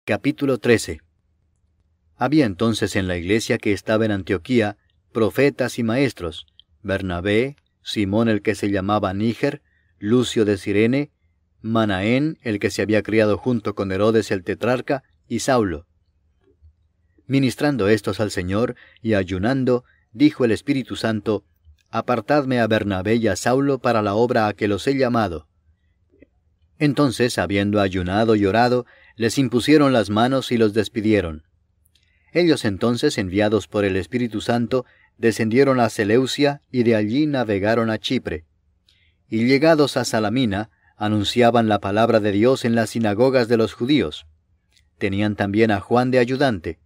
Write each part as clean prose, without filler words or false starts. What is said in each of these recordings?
Capítulo 13. Había entonces en la iglesia que estaba en Antioquía profetas y maestros: Bernabé, Simón el que se llamaba Níger, Lucio de Cirene, Manaén el que se había criado junto con Herodes el tetrarca, y Saulo. Ministrando estos al Señor y ayunando, dijo el Espíritu Santo: Apartadme a Bernabé y a Saulo para la obra a que los he llamado. Entonces, habiendo ayunado y orado, les impusieron las manos y los despidieron. Ellos entonces, enviados por el Espíritu Santo, descendieron a Seleucia y de allí navegaron a Chipre. Y llegados a Salamina, anunciaban la palabra de Dios en las sinagogas de los judíos. Tenían también a Juan de ayudante.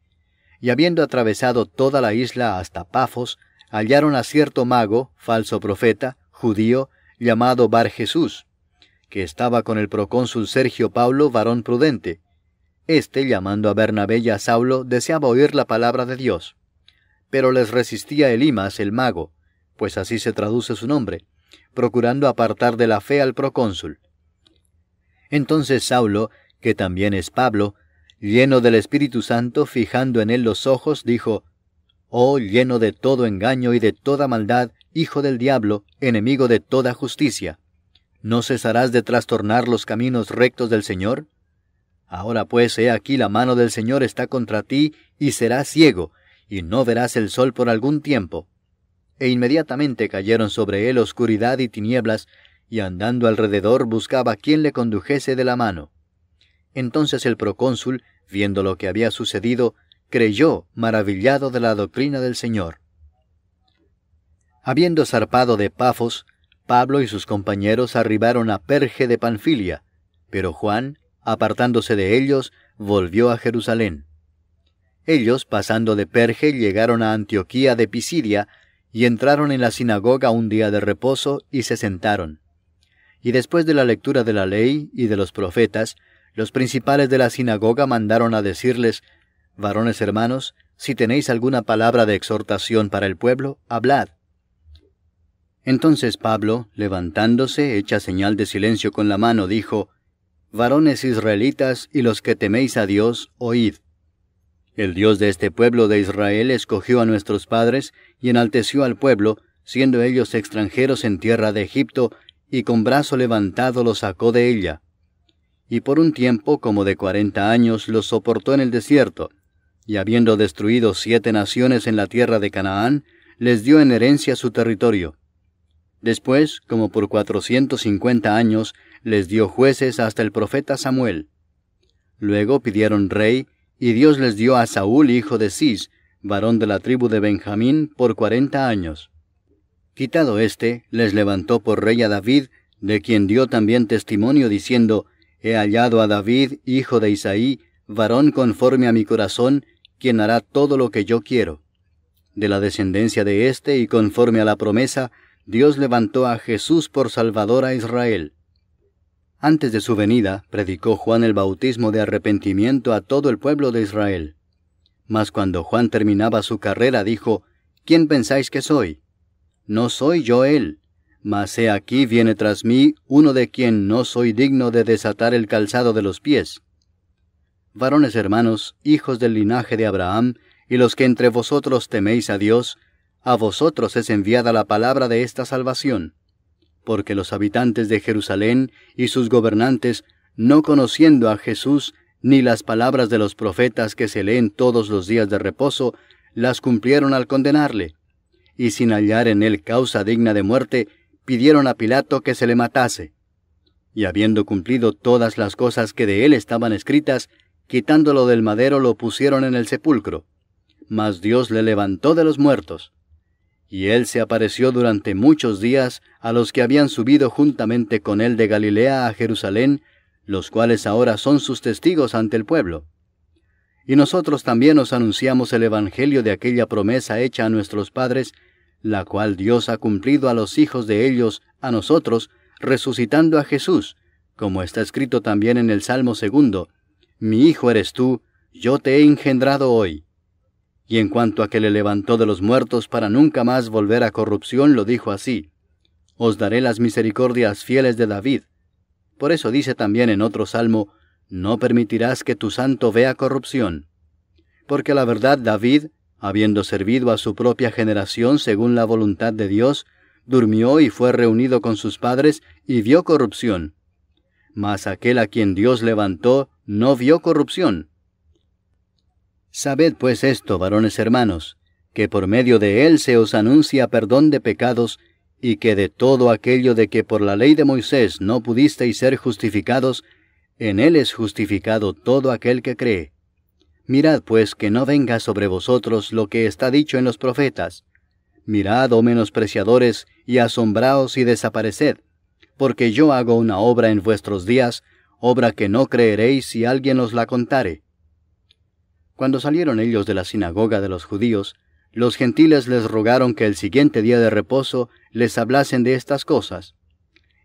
Y habiendo atravesado toda la isla hasta Pafos, hallaron a cierto mago, falso profeta, judío, llamado Bar Jesús, que estaba con el procónsul Sergio Paulo, varón prudente. Este, llamando a Bernabé y a Saulo, deseaba oír la palabra de Dios. Pero les resistía Elimas el mago, pues así se traduce su nombre, procurando apartar de la fe al procónsul. Entonces Saulo, que también es Pablo, lleno del Espíritu Santo, fijando en él los ojos, dijo: «Oh, lleno de todo engaño y de toda maldad, hijo del diablo, enemigo de toda justicia, ¿no cesarás de trastornar los caminos rectos del Señor? Ahora pues, he aquí la mano del Señor está contra ti, y serás ciego, y no verás el sol por algún tiempo». E inmediatamente cayeron sobre él oscuridad y tinieblas, y andando alrededor buscaba quien le condujese de la mano. Entonces el procónsul, viendo lo que había sucedido, creyó, maravillado de la doctrina del Señor. Habiendo zarpado de Pafos, Pablo y sus compañeros arribaron a Perge de Panfilia, pero Juan, apartándose de ellos, volvió a Jerusalén. Ellos, pasando de Perge, llegaron a Antioquía de Pisidia, y entraron en la sinagoga un día de reposo, y se sentaron. Y después de la lectura de la ley y de los profetas, los principales de la sinagoga mandaron a decirles: «Varones hermanos, si tenéis alguna palabra de exhortación para el pueblo, hablad». Entonces Pablo, levantándose, hecha señal de silencio con la mano, dijo: «Varones israelitas y los que teméis a Dios, oíd. El Dios de este pueblo de Israel escogió a nuestros padres y enalteció al pueblo, siendo ellos extranjeros en tierra de Egipto, y con brazo levantado los sacó de ella. Y por un tiempo como de 40 años los soportó en el desierto, y habiendo destruido 7 naciones en la tierra de Canaán, les dio en herencia su territorio. Después, como por 450 años, les dio jueces hasta el profeta Samuel. Luego pidieron rey, y Dios les dio a Saúl, hijo de Cis, varón de la tribu de Benjamín, por 40 años. Quitado éste, les levantó por rey a David, de quien dio también testimonio, diciendo: «He hallado a David, hijo de Isaí, varón conforme a mi corazón, quien hará todo lo que yo quiero». De la descendencia de éste, y conforme a la promesa, Dios levantó a Jesús por Salvador a Israel. Antes de su venida, predicó Juan el bautismo de arrepentimiento a todo el pueblo de Israel. Mas cuando Juan terminaba su carrera, dijo: «¿Quién pensáis que soy? No soy yo él, mas he aquí viene tras mí uno de quien no soy digno de desatar el calzado de los pies». Varones hermanos, hijos del linaje de Abraham, y los que entre vosotros teméis a Dios, a vosotros es enviada la palabra de esta salvación. Porque los habitantes de Jerusalén y sus gobernantes, no conociendo a Jesús, ni las palabras de los profetas que se leen todos los días de reposo, las cumplieron al condenarle. Y sin hallar en él causa digna de muerte, pidieron a Pilato que se le matase. Y habiendo cumplido todas las cosas que de él estaban escritas, quitándolo del madero lo pusieron en el sepulcro. Mas Dios le levantó de los muertos. Y él se apareció durante muchos días a los que habían subido juntamente con él de Galilea a Jerusalén, los cuales ahora son sus testigos ante el pueblo. Y nosotros también os anunciamos el evangelio de aquella promesa hecha a nuestros padres, la cual Dios ha cumplido a los hijos de ellos, a nosotros, resucitando a Jesús, como está escrito también en el Salmo 2: «Mi hijo eres tú, yo te he engendrado hoy». Y en cuanto a que le levantó de los muertos para nunca más volver a corrupción, lo dijo así: «Os daré las misericordias fieles de David». Por eso dice también en otro salmo: no permitirás que tu santo vea corrupción. Porque la verdad David, habiendo servido a su propia generación según la voluntad de Dios, durmió y fue reunido con sus padres y vio corrupción. Mas aquel a quien Dios levantó no vio corrupción. Sabed pues esto, varones hermanos, que por medio de él se os anuncia perdón de pecados, y que de todo aquello de que por la ley de Moisés no pudisteis ser justificados, en él es justificado todo aquel que cree. Mirad pues que no venga sobre vosotros lo que está dicho en los profetas. Mirad, oh menospreciadores, y asombraos y desapareced, porque yo hago una obra en vuestros días, obra que no creeréis si alguien os la contare. Cuando salieron ellos de la sinagoga de los judíos, los gentiles les rogaron que el siguiente día de reposo les hablasen de estas cosas.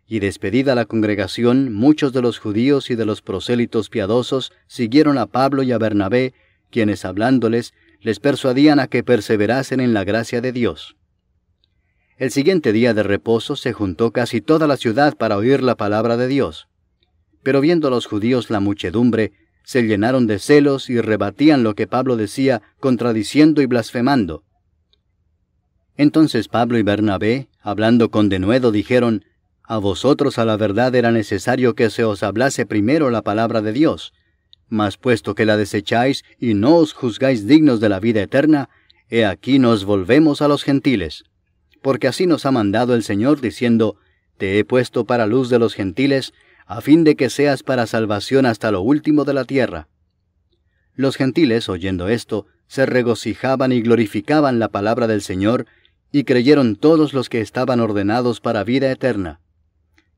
Y despedida la congregación, muchos de los judíos y de los prosélitos piadosos siguieron a Pablo y a Bernabé, quienes hablándoles, les persuadían a que perseverasen en la gracia de Dios. El siguiente día de reposo se juntó casi toda la ciudad para oír la palabra de Dios. Pero viendo los judíos la muchedumbre, se llenaron de celos y rebatían lo que Pablo decía, contradiciendo y blasfemando. Entonces Pablo y Bernabé, hablando con denuedo, dijeron: A vosotros a la verdad era necesario que se os hablase primero la palabra de Dios. Mas puesto que la desecháis y no os juzgáis dignos de la vida eterna, he aquí nos volvemos a los gentiles. Porque así nos ha mandado el Señor, diciendo: Te he puesto para luz de los gentiles, a fin de que seas para salvación hasta lo último de la tierra. Los gentiles, oyendo esto, se regocijaban y glorificaban la palabra del Señor, y creyeron todos los que estaban ordenados para vida eterna.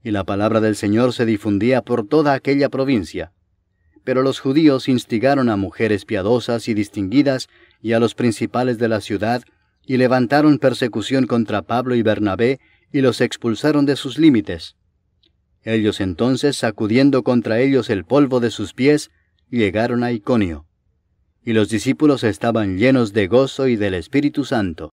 Y la palabra del Señor se difundía por toda aquella provincia. Pero los judíos instigaron a mujeres piadosas y distinguidas, y a los principales de la ciudad, y levantaron persecución contra Pablo y Bernabé, y los expulsaron de sus límites. Ellos entonces, sacudiendo contra ellos el polvo de sus pies, llegaron a Iconio. Y los discípulos estaban llenos de gozo y del Espíritu Santo.